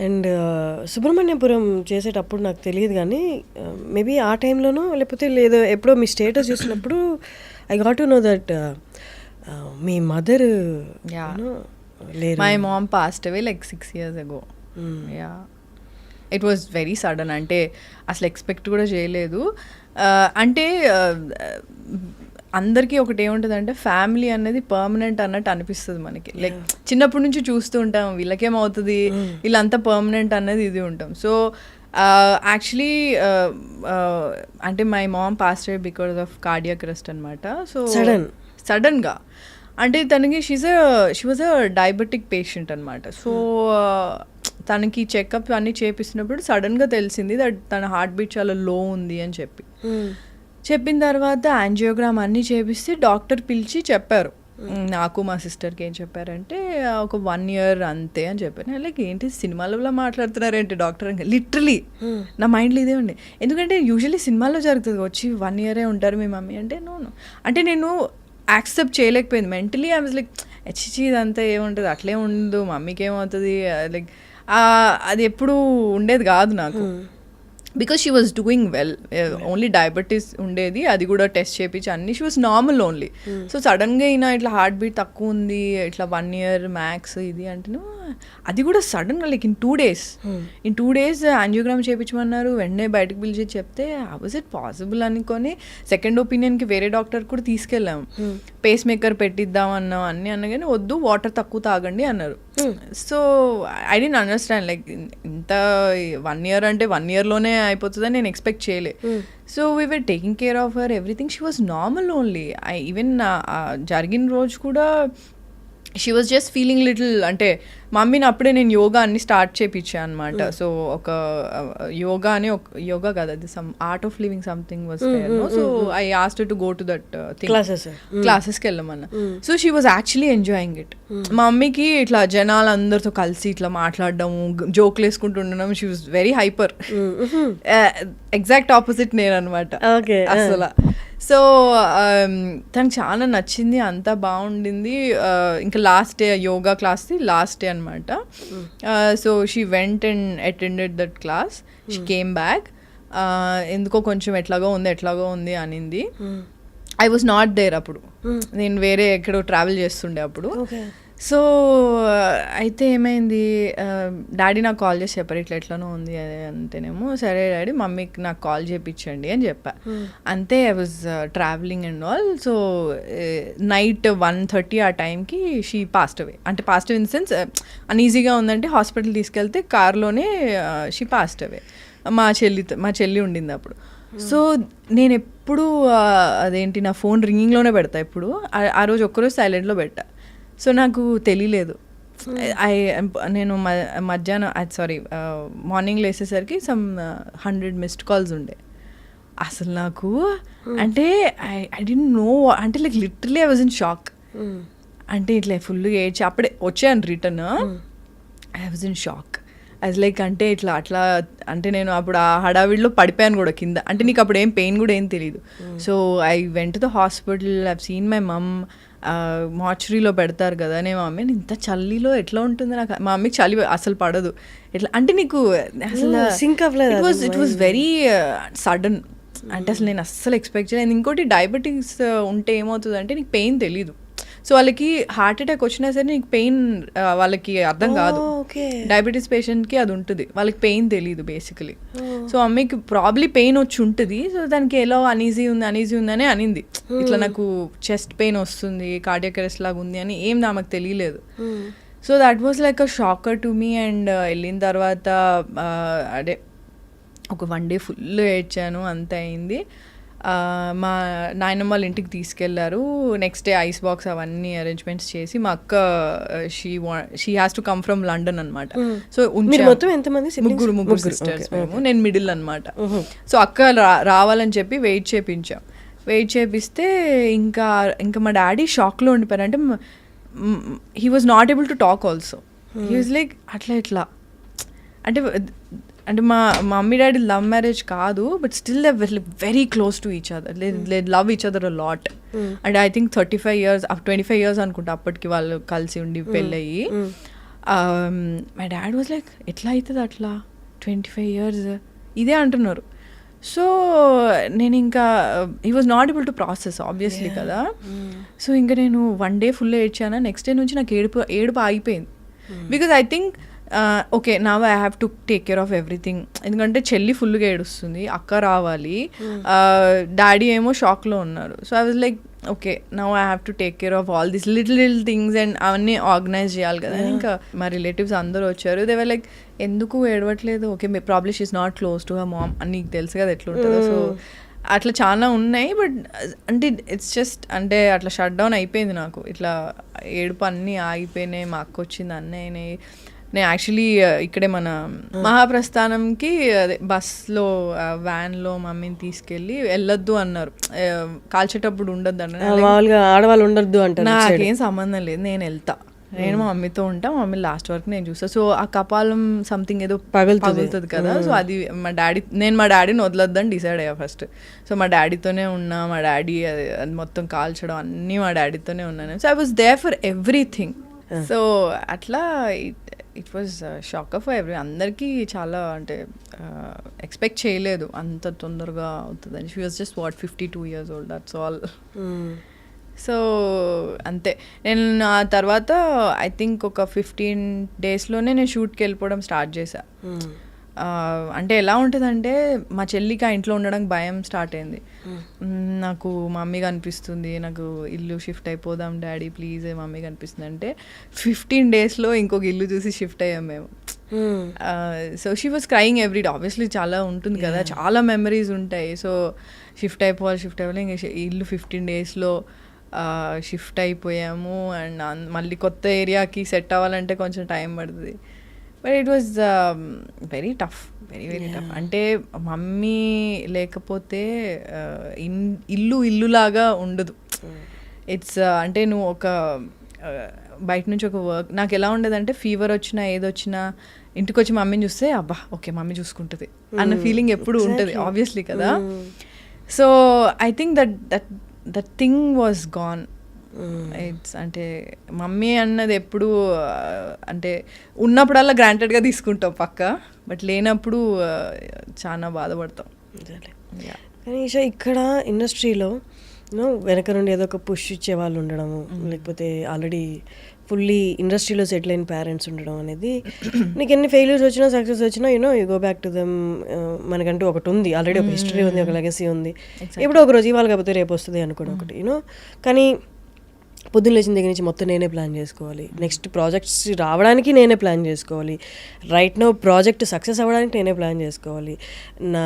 And Subrahmanyapuram చేసేటప్పుడు నాకు తెలియదు కానీ మేబీ ఆ టైంలోనో లేకపోతే లేదో ఎప్పుడో మీ స్టేటస్ చూసినప్పుడు I got to know that మీ మదర్ లేరు. My mom passed away like 6 years ago. Yeah it was very sudden. అంటే అసలు ఎక్స్పెక్ట్ కూడా చేయలేదు. అంటే అందరికీ ఒకటి ఏముంటుందంటే ఫ్యామిలీ అనేది పర్మనెంట్ అన్నట్టు అనిపిస్తుంది మనకి. లైక్ చిన్నప్పటి నుంచి చూస్తూ ఉంటాం వీళ్ళకేమవుతుంది వీళ్ళంతా పర్మనెంట్ అనేది ఇది ఉంటాం. సో యాక్చువల్లీ అంటే my mom passed away because of cardiac arrest అనమాట. సో సడన్గా అంటే తనకి she was a diabetic patient అనమాట. సో తనకి చెకప్ అన్నీ చేపిస్తున్నప్పుడు సడన్గా తెలిసింది దట్ తన హార్ట్ బీట్ చాలా లో ఉంది అని చెప్పిన తర్వాత యాంజియోగ్రామ్ అన్నీ చేపిస్తే డాక్టర్ పిలిచి చెప్పారు నాకు మా సిస్టర్కి. ఏం చెప్పారంటే ఒక 1 year అంతే అని చెప్పారు. లైక్ ఏంటి సినిమాలలో మాట్లాడుతున్నారేంటి డాక్టర్ అని లిటరలీ నా మైండ్లో ఇదే ఉండే. ఎందుకంటే యూజువల్లీ సినిమాల్లో జరుగుతుంది వచ్చి 1 year ఉంటారు మీ మమ్మీ అంటే నో అంటే నేను యాక్సెప్ట్ చేయలేకపోయింది మెంటలీ. ఐ వాజ్ లైక్ హెచ్చి ఇదంతా ఏముంటుంది అట్లే ఉండదు మమ్మీకి ఏమవుతుంది లైక్ అది ఎప్పుడు ఉండేది కాదు నాకు. Because she was doing well, only diabetes ఉండేది, అది కూడా టెస్ట్ చేయించి అన్ని she was normal only. So సడన్గా అయినా ఇట్లా హార్ట్ బీట్ తక్కువ ఉంది ఇట్లా 1 year మ్యాక్స్ ఇది అంటే అది కూడా సడన్గా లైక్ ఇన్ 2 days యాంజియోగ్రామ్ చేయించమన్నారు. వెంటనే బయటకు పిలిచి చెప్తే వాజ్ ఇట్ పాసిబుల్ అనుకొని సెకండ్ ఒపీనియన్కి వేరే డాక్టర్ కూడా తీసుకెళ్ళాము. పేస్ మేకర్ పెట్టిద్దాం అన్నాం అన్నీ అన్నా కానీ వద్దు వాటర్ తక్కువ తాగండి అన్నారు. So I don't understand like ఇంత 1 year అంటే 1 yearలోనే అయిపోతుందని నేను ఎక్స్పెక్ట్ చేయలే. So we were taking care of her everything. She was normal only. Even జరిగిన రోజు కూడా she was just feeling little అంటే మమ్మీని అప్పుడే నేను యోగా అన్ని స్టార్ట్ చేయించాను అనమాట. సో ఒక యోగా అని యోగా కాదు అది some art of living something was there. So I asked to go to that క్లాసెస్కి వెళ్ళమన్నా. So she was actually enjoying it. మా మమ్మీకి ఇట్లా జనాలందరితో కలిసి ఇట్లా మాట్లాడడము జోక్లు వేసుకుంటూ ఉండడం she was very hyper. Exact opposite నేను అనమాట అసలు. సో తనకు చాలా నచ్చింది అంతా బాగుండింది. ఇంకా లాస్ట్ డే యోగా క్లాస్ది లాస్ట్ డే అనమాట. So she went and attended that class. She came back. ఎందుకో కొంచెం ఎట్లాగో ఉంది అనింది. ఐ వాజ్ నాట్ దేర్ అప్పుడు. నేను వేరే ఎక్కడో ట్రావెల్ చేస్తుండే అప్పుడు. సో అయితే ఏమైంది డాడీ నాకు కాల్ చేసి చెప్పారు ఇట్లా ఎట్లనో ఉంది అంటేనేమో సరే డాడీ మమ్మీకి నాకు కాల్ చేయించండి అని చెప్పా. అంతే I was travelling and all. So night 1:30 ఆ టైంకి షీ పాస్డ్ అవే. అంటే passed away in the sense అన్ఈజీగా ఉందంటే హాస్పిటల్ తీసుకెళ్తే కార్లోనే షీ పాస్డ్ అవే. మా చెల్లి ఉండింది అప్పుడు. సో నేను ఎప్పుడు అదేంటి నా ఫోన్ రింగింగ్లోనే పెడతా ఎప్పుడు. ఆ రోజు ఒక్కరోజు సైలెంట్లో పెట్టా. సో నాకు తెలియలేదు. నేను మధ్యాహ్నం మార్నింగ్ లేసేసరికి సమ్ 100 missed calls ఉండే. అసలు నాకు అంటే ఐ డోంట్ నో అంటే like literally I was in shock. అంటే ఇట్లా ఫుల్గా ఏడ్చి అప్పుడే వచ్చాను return. I was in shock. As like అంటే అట్లా అంటే నేను అప్పుడు ఆ హడావిడిలో పడిపోయాను కూడా కింద. అంటే నీకు అప్పుడు ఏం పెయిన్ కూడా ఏం తెలియదు. So I went to the hospital. I have seen my mom. మార్చురీలో పెడతారు కదా. నేను మా మమ్మీ ఇంత చలిలో ఎట్లా ఉంటుంది నాకు. మా మమ్మీకి చలి అసలు పడదు. ఎట్లా అంటే నీకు అసలు ఇట్ వాజ్ వెరీ సడన్. అంటే అసలు నేను అస్సలు ఎక్స్పెక్ట్ చేయలేదు. ఇంకోటి డయాబెటిక్స్ ఉంటే ఏమవుతుంది అంటే నీకు పెయిన్ తెలీదు. సో వాళ్ళకి హార్ట్ అటాక్ వచ్చినా సరే నీకు పెయిన్ వాళ్ళకి అర్థం కాదు. డయాబెటీస్ పేషెంట్కి అది ఉంటుంది, వాళ్ళకి పెయిన్ తెలీదు బేసికలీ. సో మమ్మీకి ప్రాబ్లీ పెయిన్ వచ్చి ఉంటుంది. సో దానికి ఎలా అనీజీ ఉందని అనింది. ఇట్లా నాకు చెస్ట్ పెయిన్ వస్తుంది కార్డియాక్ అరెస్ట్ లాగా ఉంది అని ఏం నాకు తెలియలేదు. So that was like a shocker to me. And వెళ్ళిన తర్వాత అదే ఒక 1 day ఫుల్ ఏడ్చాను. అంత అయింది. మా నాయనమ్మ వాళ్ళ ఇంటికి తీసుకెళ్లారు. నెక్స్ట్ డే ఐస్ బాక్స్ అవన్నీ అరేంజ్మెంట్స్ చేసి మా అక్క she has to come from London అనమాట. సో ముగ్గురు సిస్టర్స్ మేము. నేను మిడిల్ అనమాట. సో అక్క రావాలని చెప్పి వెయిట్ చేపిస్తే ఇంకా మా డాడీ షాక్లో ఉండిపోయారు. అంటే he was not able to talk also. He was like అట్లా అంటే మా మమ్మీ డాడీ లవ్ మ్యారేజ్ కాదు, but still they very close to each other. They love each other a lot. And I think 25 years 25 years అనుకుంటా అప్పటికి వాళ్ళు కలిసి ఉండి పెళ్ళయ్యి. My dad was like ఎట్లా అవుతుంది అట్లా 25 years ఇదే అంటున్నారు. సో నేను ఇంకా he was not able to process obviously కదా. సో ఇంకా నేను 1 day ఫుల్ ఏడ్చాను. నెక్స్ట్ డే నుంచి నాకు ఏడుపు ఆగిపోయింది. Because I think okay now I have to take care of everything. ఎందుకంటే చెల్లి ఫుల్గా ఏడుస్తుంది, అక్క రావాలి, డాడీ ఏమో షాక్లో ఉన్నారు. So I was like okay now I have to take care of all this little things and అవన్నీ ఆర్గనైజ్ చేయాలి కదా. ఇంకా మా రిలేటివ్స్ అందరూ వచ్చారు. దే వర్ లైక్ ఎందుకు ఏడవట్లేదు, okay probably she is not close to her mom అని నీకు తెలుసు కదా ఎట్లుంటుందో. సో అట్లా చాలా ఉన్నాయి. బట్ అంటే ఇట్స్ జస్ట్ అంటే అట్లా షట్ డౌన్ అయిపోయింది నాకు. ఇట్లా ఏడుపు అన్నీ ఆగిపోయినాయి. మా అక్క వచ్చింది, అన్నీ అయినాయి. నేను యాక్చువల్లీ ఇక్కడే మన మహాప్రస్థానంకి అదే బస్లో వ్యాన్లో మమ్మీని తీసుకెళ్ళి వెళ్ళొద్దు అన్నారు, కాల్చేటప్పుడు ఉండొద్దు అన్నారు. మామూలుగా ఆడవాళ్ళు ఉండొద్దు అంటారు. నాకేం సంబంధం లేదు, నేను వెళ్తా, నేను మా మమ్మీతో ఉంటా, మా మమ్మీ లాస్ట్ వరకు నేను చూస్తా. సో ఆ కపాలం సంథింగ్ ఏదో పగులుతుంది కదా. సో అది మా డాడీని వదలొద్దని డిసైడ్ అయ్యా ఫస్ట్. సో మా డాడీతోనే ఉన్నా, మా డాడీ అది మొత్తం కాల్చడం అన్నీ మా డాడీతోనే ఉన్నాను. So I was there for everything. So అట్లా it was shock for every. అందరికీ చాలా అంటే ఎక్స్పెక్ట్ చేయలేదు అంత తొందరగా అవుతుందని. She was just 52 years old, that's all. So అంతే. నేను ఆ తర్వాత ఐ థింక్ ఒక 15 daysలోనే నేను షూట్కి వెళ్ళిపోవడం స్టార్ట్ చేశా. అంటే ఎలా ఉంటుందంటే మా చెల్లికి ఆ ఇంట్లో ఉండడానికి భయం స్టార్ట్ అయింది. నాకు మమ్మీగా అనిపిస్తుంది, నాకు ఇల్లు షిఫ్ట్ అయిపోదాం డాడీ ప్లీజ్ మమ్మీగా అనిపిస్తుంది అంటే 15 daysలో ఇంకొక ఇల్లు చూసి షిఫ్ట్ అయ్యాం మేము. So she was crying every day. Obviously చాలా ఉంటుంది కదా, చాలా మెమరీస్ ఉంటాయి. సో షిఫ్ట్ అయిపోవాలి ఇంకా ఇల్లు 15 daysలో షిఫ్ట్ అయిపోయాము. అండ్ మళ్ళీ కొత్త ఏరియాకి సెట్ అవ్వాలంటే కొంచెం టైం పడుతుంది. But it was very tough, very tough. అంటే మమ్మీ లేకపోతే ఇల్లులాగా ఉండదు. ఇట్స్ అంటే నువ్వు ఒక బయట నుంచి ఒక వర్క్, నాకు ఎలా ఉండేదంటే ఫీవర్ వచ్చినా ఏదొచ్చినా ఇంటికి వచ్చి మమ్మీని చూస్తే అబ్బా ఓకే మమ్మీ చూసుకుంటుంది అన్న ఫీలింగ్ ఎప్పుడు ఉంటుంది ఆబ్వియస్లీ కదా. So I think that thing was gone. It's అంటే మమ్మీ అన్నది ఎప్పుడు అంటే ఉన్నప్పుడల్లా గ్రాంటెడ్గా తీసుకుంటాం పక్క, బట్ లేనప్పుడు చాలా బాధపడతాం. కానీ ఇక్కడ ఇండస్ట్రీలో వెనక నుండి ఏదో ఒక పుష్ ఇచ్చే వాళ్ళు ఉండడము, లేకపోతే ఆల్రెడీ ఫుల్లీ ఇండస్ట్రీలో సెటిల్ అయిన పేరెంట్స్ ఉండడం అనేది, నీకు ఎన్ని ఫెయిల్యూర్స్ వచ్చినా సక్సెస్ వచ్చినా you go back to them. మనకంటూ ఒకటి ఉంది, ఆల్రెడీ ఒక హిస్టరీ ఉంది, ఒక లెగసీ ఉంది. ఎప్పుడో ఒక రోజు ఇవాళ కాకపోతే రేపు వస్తుంది అనుకోవడం ఒకటి కానీ పొద్దున్న లేచిన దగ్గర నుంచి మొత్తం నేనే ప్లాన్ చేసుకోవాలి, నెక్స్ట్ ప్రాజెక్ట్స్ రావడానికి నేనే ప్లాన్ చేసుకోవాలి, రైట్ నో ప్రాజెక్ట్ సక్సెస్ అవ్వడానికి నేనే ప్లాన్ చేసుకోవాలి, నా